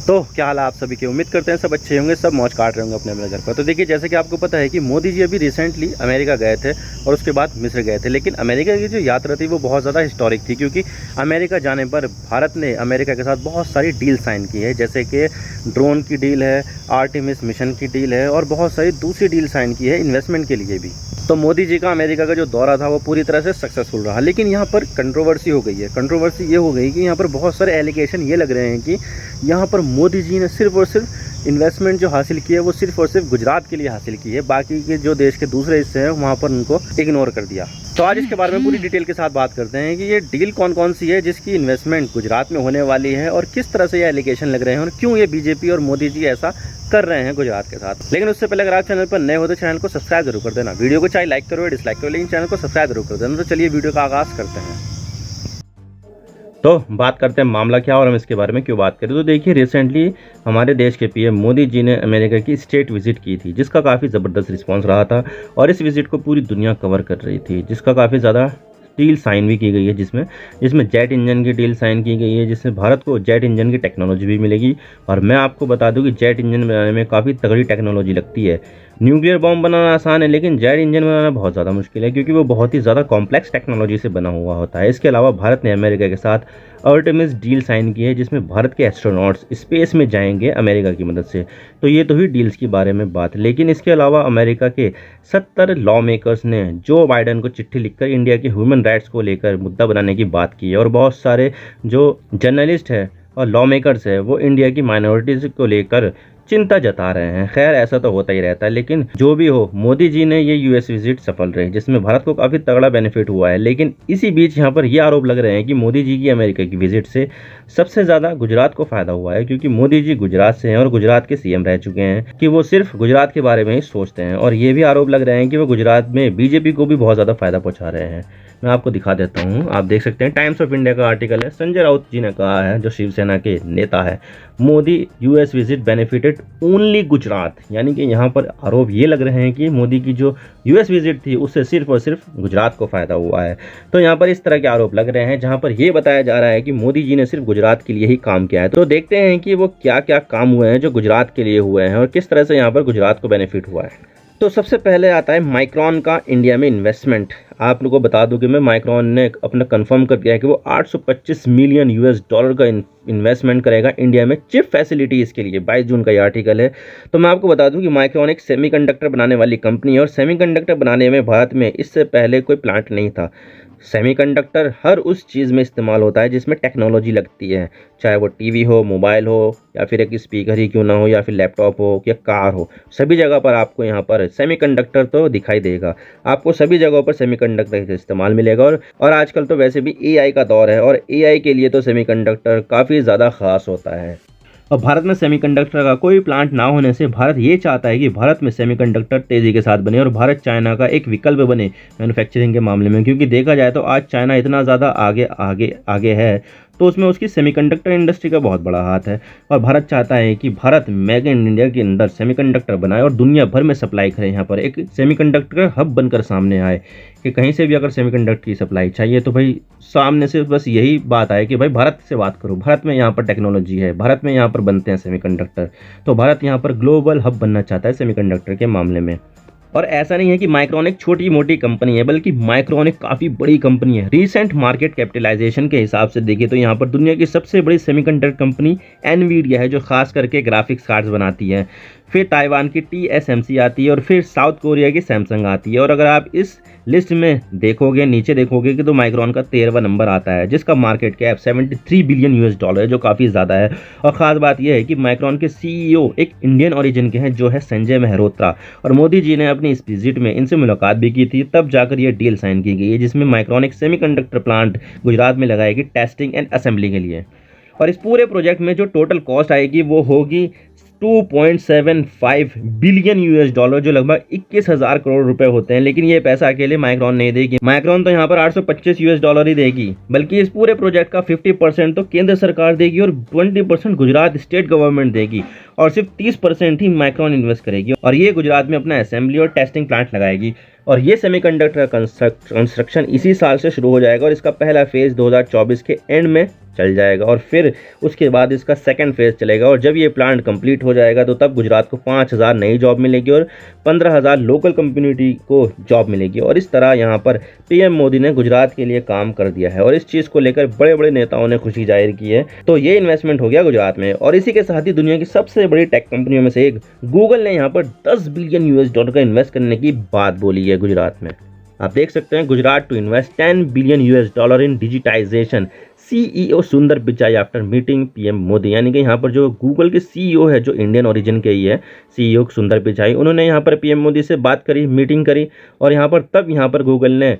तो क्या हाल है आप सभी के। उम्मीद करते हैं सब अच्छे होंगे, सब मौज काट रहे होंगे अपने अपने घर पर। तो देखिए, जैसे कि आपको पता है कि मोदी जी अभी रिसेंटली अमेरिका गए थे और उसके बाद मिस्र गए थे। लेकिन अमेरिका की जो यात्रा थी वो बहुत ज़्यादा हिस्टोरिक थी, क्योंकि अमेरिका जाने पर भारत ने अमेरिका के साथ बहुत सारी डील साइन की है। जैसे कि ड्रोन की डील है, आर्टेमिस मिशन की डील है और बहुत सारी दूसरी डील साइन की है इन्वेस्टमेंट के लिए भी। तो मोदी जी का अमेरिका का जो दौरा था वो पूरी तरह से सक्सेसफुल रहा। लेकिन यहाँ पर कंट्रोवर्सी हो गई है। कंट्रोवर्सी ये हो गई कि यहाँ पर बहुत सारे एलिगेशन ये लग रहे हैं कि यहाँ पर मोदी जी ने सिर्फ और सिर्फ इन्वेस्टमेंट जो हासिल की है वो सिर्फ और सिर्फ गुजरात के लिए हासिल की है, बाकी के जो देश के दूसरे हिस्से हैं वहाँ पर उनको इग्नोर कर दिया। तो आज इसके बारे में पूरी डिटेल के साथ बात करते हैं कि ये डील कौन कौन सी है जिसकी इन्वेस्टमेंट गुजरात में होने वाली है और किस तरह से ये एलिगेशन लग रहे हैं और क्यों ये बीजेपी और मोदी जी ऐसा कर रहे हैं गुजरात के साथ। लेकिन उससे पहले अगर आप चैनल पर नए हो तो चैनल को सब्सक्राइब जरूर कर देना। वीडियो को चाहे लाइक करो या डिसलाइक करो, लेकिन चैनल को सब्सक्राइब जरूर कर देना। तो चलिए वीडियो का आगाज़ करते हैं। तो बात करते हैं मामला क्या और हम इसके बारे में क्यों बात करें। तो देखिए, रिसेंटली हमारे देश के पीएम मोदी जी ने अमेरिका की स्टेट विजिट की थी, जिसका काफ़ी ज़बरदस्त रिस्पांस रहा था और इस विजिट को पूरी दुनिया कवर कर रही थी, जिसका काफ़ी ज़्यादा डील साइन भी की गई है, जिसमें जेट इंजन की डील साइन की गई है, जिसमें भारत को जेट इंजन की टेक्नोलॉजी भी मिलेगी। और मैं आपको बता दूं कि जेट इंजन बनाने में काफ़ी तगड़ी टेक्नोलॉजी लगती है। न्यूक्लियर बॉम्ब बनाना आसान है, लेकिन जेट इंजन बनाना बहुत ज़्यादा मुश्किल है, क्योंकि वो बहुत ही ज़्यादा कॉम्प्लेक्स टेक्नोलॉजी से बना हुआ होता है। इसके अलावा भारत ने अमेरिका के साथ आर्टेमिस डील साइन की है, जिसमें भारत के एस्ट्रोनॉट्स स्पेस में जाएंगे अमेरिका की मदद से। तो ये तो हुई डील्स के बारे में बात। लेकिन इसके अलावा अमेरिका के 70 लॉ मेकर्स ने जो बाइडन को चिट्ठी लिखकर इंडिया के ह्यूमन राइट्स को लेकर मुद्दा बनाने की बात की है। और बहुत सारे जो जर्नलिस्ट है और लॉ मेकर्स है वो इंडिया की माइनॉरिटीज़ को लेकर चिंता जता रहे हैं। खैर, ऐसा तो होता ही रहता है, लेकिन जो भी हो, मोदी जी ने ये यूएस विजिट सफल रही, जिसमें भारत को काफ़ी तगड़ा बेनिफिट हुआ है। लेकिन इसी बीच यहाँ पर ये आरोप लग रहे हैं कि मोदी जी की अमेरिका की विजिट से सबसे ज़्यादा गुजरात को फ़ायदा हुआ है, क्योंकि मोदी जी गुजरात से हैं और गुजरात के सीएम रह चुके हैं, कि वो सिर्फ गुजरात के बारे में ही सोचते हैं। और ये भी आरोप लग रहे हैं कि वो गुजरात में बीजेपी को भी बहुत ज़्यादा फ़ायदा पहुँचा रहे हैं। मैं आपको दिखा देता हूँ, आप देख सकते हैं, टाइम्स ऑफ इंडिया का आर्टिकल है। संजय राउत जी ने कहा है, जो शिवसेना के नेता है, Modi US visit benefited only Gujarat. यानी कि यहाँ पर आरोप ये लग रहे हैं कि मोदी की जो यूएस विजिट थी उससे सिर्फ और सिर्फ गुजरात को फ़ायदा हुआ है। तो यहाँ पर इस तरह के आरोप लग रहे हैं, जहाँ पर ये बताया जा रहा है कि मोदी जी ने सिर्फ गुजरात के लिए ही काम किया है। तो देखते हैं कि वो क्या क्या काम हुए हैं जो गुजरात के लिए हुए हैं और किस तरह से यहाँ पर गुजरात को बेनिफिट हुआ है। तो सबसे पहले आता है माइक्रॉन का इंडिया में इन्वेस्टमेंट। आप लोगों को बता दूं कि माइक्रॉन ने अपना कंफर्म कर दिया है कि वो 825 मिलियन यूएस डॉलर का इन्वेस्टमेंट करेगा इंडिया में चिप फैसिलिटीज़ के लिए। 22 जून का ये आर्टिकल है। तो मैं आपको बता दूं कि माइक्रॉन एक सेमीकंडक्टर बनाने वाली कंपनी है और सेमीकंडक्टर बनाने में भारत में इससे पहले कोई प्लांट नहीं था। सेमीकंडक्टर हर उस चीज़ में इस्तेमाल होता है जिसमें टेक्नोलॉजी लगती है, चाहे वो टीवी हो, मोबाइल हो, या फिर एक स्पीकर ही क्यों ना हो, या फिर लैपटॉप हो या कार हो। सभी जगह पर आपको यहाँ पर सेमीकंडक्टर तो दिखाई देगा। आपको सभी जगहों पर सेमीकंडक्टर का इस्तेमाल मिलेगा। और आजकल तो वैसे भी एआई का दौर है और एआई के लिए तो सेमीकंडक्टर काफ़ी ज़्यादा ख़ास होता है। और भारत में सेमीकंडक्टर का कोई प्लांट ना होने से भारत ये चाहता है कि भारत में सेमीकंडक्टर तेज़ी के साथ बने और भारत चाइना का एक विकल्प बने मैन्युफैक्चरिंग के मामले में। क्योंकि देखा जाए तो आज चाइना इतना ज़्यादा आगे आगे आगे है, तो उसमें उसकी सेमीकंडक्टर इंडस्ट्री का बहुत बड़ा हाथ है। और भारत चाहता है कि भारत मेक इन इंडिया के अंदर सेमीकंडक्टर बनाए और दुनिया भर में सप्लाई करे। यहाँ पर एक सेमीकंडक्टर हब बनकर सामने आए कि कहीं से भी अगर सेमीकंडक्टर की सप्लाई चाहिए तो भाई सामने से बस यही बात आए कि भाई भारत से बात करो, भारत में यहाँ पर टेक्नोलॉजी है, भारत में यहाँ पर बनते हैं सेमीकंडक्टर। तो भारत यहाँ पर ग्लोबल हब बनना चाहता है सेमीकंडक्टर के मामले में। और ऐसा नहीं है कि माइक्रॉन एक छोटी मोटी कंपनी है, बल्कि माइक्रॉन एक काफ़ी बड़ी कंपनी है। रीसेंट मार्केट कैपिटलाइजेशन के हिसाब से देखिए तो यहाँ पर दुनिया की सबसे बड़ी सेमीकंडक्टर कंपनी एनवीडिया है, जो खास करके ग्राफिक्स कार्ड्स बनाती है। फिर ताइवान की TSMC आती है और फिर साउथ कोरिया की सैमसंग आती है। और अगर आप इस लिस्ट में देखोगे, नीचे देखोगे कि तो माइक्रॉन का 13वां नंबर आता है, जिसका market cap 73 billion US dollar है, जो काफ़ी ज़्यादा है। और ख़ास बात यह है कि माइक्रॉन के CEO एक इंडियन ओरिजिन के हैं, जो है संजय मेहरोत्रा। और मोदी जी ने अपनी इस विजिट में इनसे मुलाकात भी की थी, तब जाकर ये डील साइन की गई है, जिसमें माइक्रॉन एक सेमीकंडक्टर प्लांट गुजरात में लगाएगी टेस्टिंग एंड असेंबली के लिए। और इस पूरे प्रोजेक्ट में जो टोटल कॉस्ट आएगी वो होगी 2.75 बिलियन यूएस डॉलर, जो लगभग 21,000 करोड़ रुपए होते हैं। लेकिन ये पैसा अकेले माइक्रॉन नहीं देगी। माइक्रॉन तो यहाँ पर 825 यूएस डॉलर ही देगी, बल्कि इस पूरे प्रोजेक्ट का 50% तो केंद्र सरकार देगी और 20% गुजरात स्टेट गवर्नमेंट देगी और सिर्फ 30% ही माइक्रॉन इन्वेस्ट करेगी। और ये गुजरात में अपना असेंबली और टेस्टिंग प्लांट लगाएगी। और ये सेमीकंडक्टर कंस्ट्रक्शन इसी साल से शुरू हो जाएगा और इसका पहला फेज़ 2024 के एंड में चल जाएगा और फिर उसके बाद इसका सेकंड फेज़ चलेगा। और जब ये प्लांट कंप्लीट हो जाएगा तो तब गुजरात को 5,000 नई जॉब मिलेगी और 15,000 लोकल कम्युनिटी को जॉब मिलेगी। और इस तरह यहाँ पर पीएम मोदी ने गुजरात के लिए काम कर दिया है और इस चीज़ को लेकर बड़े बड़े नेताओं ने खुशी जाहिर की है। तो ये इन्वेस्टमेंट हो गया गुजरात में। और इसी के साथ ही दुनिया की सबसे बड़ी टेक कंपनियों में से एक गूगल ने यहाँ पर $10 बिलियन का इन्वेस्ट करने की बात बोली है गुजरात में। आप देख सकते हैं, Gujarat to invest $10 billion in digitization, CEO Sundar Pichai after meeting PM Modi. यानी कि यहाँ पर जो गूगल के CEO है, जो इंडियन ओरिजिन के ही है, CEO सुंदर पिचाई, उन्होंने यहाँ पर पीएम मोदी से बात करी, मीटिंग करी और यहाँ पर गूगल ने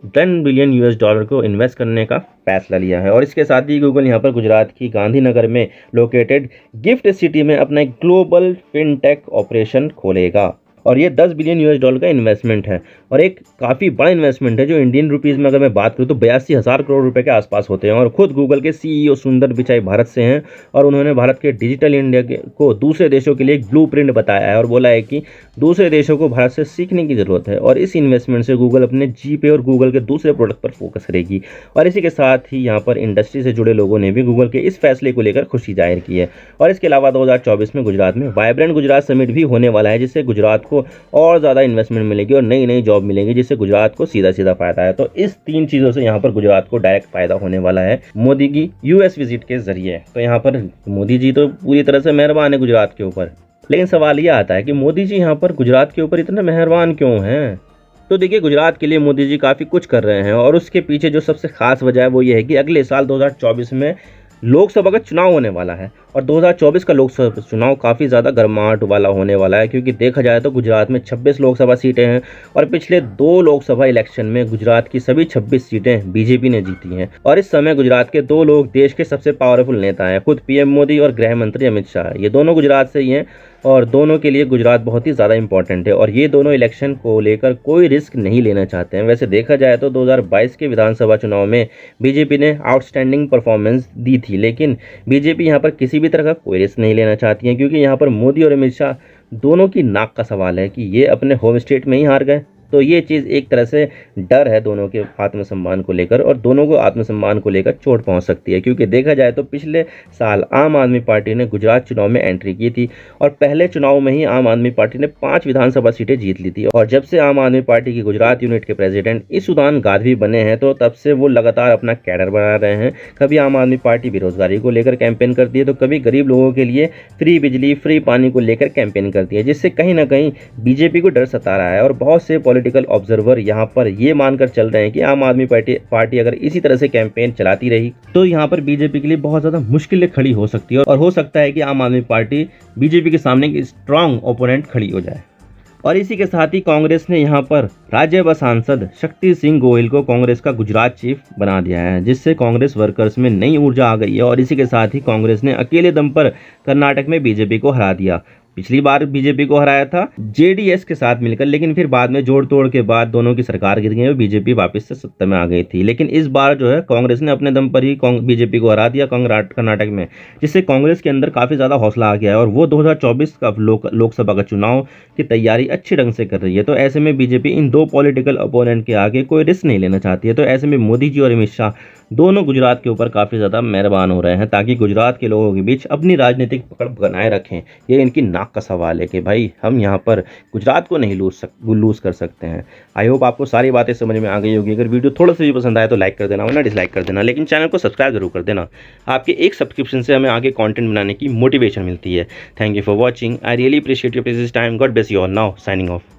$10 बिलियन को इन्वेस्ट करने का फैसला लिया है। और इसके साथ ही गूगल यहाँ पर गुजरात की गांधीनगर में लोकेटेड गिफ्ट सिटी में अपना एक ग्लोबल फिनटेक ऑपरेशन खोलेगा। और ये $10 बिलियन का इन्वेस्टमेंट है और एक काफ़ी बड़ा इन्वेस्टमेंट है, जो इंडियन रुपीज़ में अगर मैं बात करूँ तो 82,000 करोड़ रुपए के आसपास होते हैं। और खुद गूगल के CEO सुंदर पिचाई भारत से हैं और उन्होंने भारत के डिजिटल इंडिया को दूसरे देशों के लिए एक ब्लूप्रिंट बताया है और बोला है कि दूसरे देशों को भारत से सीखने की ज़रूरत है। और इस इन्वेस्टमेंट से गूगल अपने जीपे और गूगल के दूसरे प्रोडक्ट पर फोकस करेगी। और इसी के साथ ही यहाँ पर इंडस्ट्री से जुड़े लोगों ने भी गूगल के इस फैसले को लेकर खुशी जाहिर की है। और इसके अलावा 2024 में गुजरात में वाइब्रेंट गुजरात समिट भी होने वाला है, जिससे गुजरात को और ज़्यादा इन्वेस्टमेंट मिलेगी और नई नई जॉब मिलेगी, जिससे गुजरात को सीधा सीधा फायदा है। तो इस 3 चीज़ों से यहाँ पर गुजरात को डायरेक्ट फायदा होने वाला है मोदी की US विजिट के जरिए। तो यहाँ पर मोदी जी तो पूरी तरह से मेहरबान है गुजरात के ऊपर। लेकिन सवाल यह आता है कि मोदी जी यहाँ पर गुजरात के ऊपर इतना मेहरबान क्यों हैं? तो देखिए, गुजरात के लिए मोदी जी काफ़ी कुछ कर रहे हैं और उसके पीछे जो सबसे खास वजह है वो ये है कि अगले साल 2024 में लोकसभा का चुनाव होने वाला है और 2024 का लोकसभा चुनाव काफ़ी ज़्यादा गर्माहट वाला होने वाला है, क्योंकि देखा जाए तो गुजरात में 26 लोकसभा सीटें हैं और पिछले 2 लोकसभा इलेक्शन में गुजरात की सभी 26 सीटें बीजेपी ने जीती हैं। और इस समय गुजरात के 2 लोग देश के सबसे पावरफुल नेता हैं, खुद पीएम मोदी और गृह मंत्री अमित शाह। ये दोनों गुजरात से ही हैं और दोनों के लिए गुजरात बहुत ही ज़्यादा इंपॉर्टेंट है और ये दोनों इलेक्शन को लेकर कोई रिस्क नहीं लेना चाहते हैं। वैसे देखा जाए तो 2022 के विधानसभा चुनाव में बीजेपी ने आउटस्टैंडिंग परफॉर्मेंस दी थी, लेकिन बीजेपी यहाँ पर किसी भी तरह का कोई रिस्क नहीं लेना चाहती है, क्योंकि यहाँ पर मोदी और अमित शाह दोनों की नाक का सवाल है कि ये अपने होम स्टेट में ही हार गए। तो ये चीज़ एक तरह से डर है दोनों के आत्मसम्मान को लेकर और दोनों को आत्मसम्मान को लेकर चोट पहुंच सकती है, क्योंकि देखा जाए तो पिछले साल आम आदमी पार्टी ने गुजरात चुनाव में एंट्री की थी और पहले चुनाव में ही आम आदमी पार्टी ने 5 विधानसभा सीटें जीत ली थी। और जब से आम आदमी पार्टी की गुजरात यूनिट के प्रेसिडेंट ईसुदान गादवी बने हैं तो तब से वो लगातार अपना कैडर बढ़ा रहे हैं। कभी आम आदमी पार्टी बेरोजगारी को लेकर कैंपेन करती है तो कभी गरीब लोगों के लिए फ्री बिजली फ्री पानी को लेकर कैंपेन करती है, जिससे कहीं ना कहीं बीजेपी को डर सता रहा है। और बहुत से पॉलिटिकल ऑब्जर्वर यहाँ पर ये मानकर चल रहे हैं कि आम आदमी पार्टी अगर इसी तरह से कैंपेन चलाती रही तो यहाँ पर बीजेपी के लिए बहुत ज़्यादा मुश्किलें खड़ी हो सकती है और हो सकता है कि आम आदमी पार्टी बीजेपी के सामने एक स्ट्रांग ओपोनेंट खड़ी हो जाए। और इसी के साथ ही कांग्रेस ने यहाँ पर राज्यसभा सांसद शक्ति सिंह गोयल को कांग्रेस का गुजरात चीफ बना दिया है, जिससे कांग्रेस वर्कर्स में नई ऊर्जा आ गई है। और इसी के साथ ही कांग्रेस ने अकेले दम पर कर्नाटक में बीजेपी को हरा दिया। पिछली बार बीजेपी को हराया था जेडीएस के साथ मिलकर, लेकिन फिर बाद में जोड़ तोड़ के बाद दोनों की सरकार गिर गई और बीजेपी वापस से सत्ता में आ गई थी। लेकिन इस बार जो है कांग्रेस ने अपने दम पर ही बीजेपी को हरा दिया कर्नाटक में, जिससे कांग्रेस के अंदर काफ़ी ज़्यादा हौसला आ गया है और वो 2024 का लोकसभा का चुनाव की तैयारी अच्छी ढंग से कर रही है। तो ऐसे में बीजेपी इन 2 पॉलिटिकल अपोनेंट के आगे कोई रिस्क नहीं लेना चाहती है। तो ऐसे में मोदी जी और अमित शाह दोनों गुजरात के ऊपर काफ़ी ज़्यादा मेहरबान हो रहे हैं ताकि गुजरात के लोगों के बीच अपनी राजनीतिक पकड़ बनाए रखें। ये इनकी नाक का सवाल है कि भाई हम यहाँ पर गुजरात को नहीं लूज़ कर सकते हैं। आई होप आपको सारी बातें समझ में आ गई होगी। अगर वीडियो थोड़ा सा भी पसंद आए तो लाइक कर देना, वरना डिसलाइक कर देना, लेकिन चैनल को सब्सक्राइब जरूर कर देना। आपके एक सब्सक्रिप्शन से हमें आगे कॉन्टेंट बनाने की मोटिवेशन मिलती है। Thank you for watching. I really appreciate your precious time. God bless you all. Now signing off.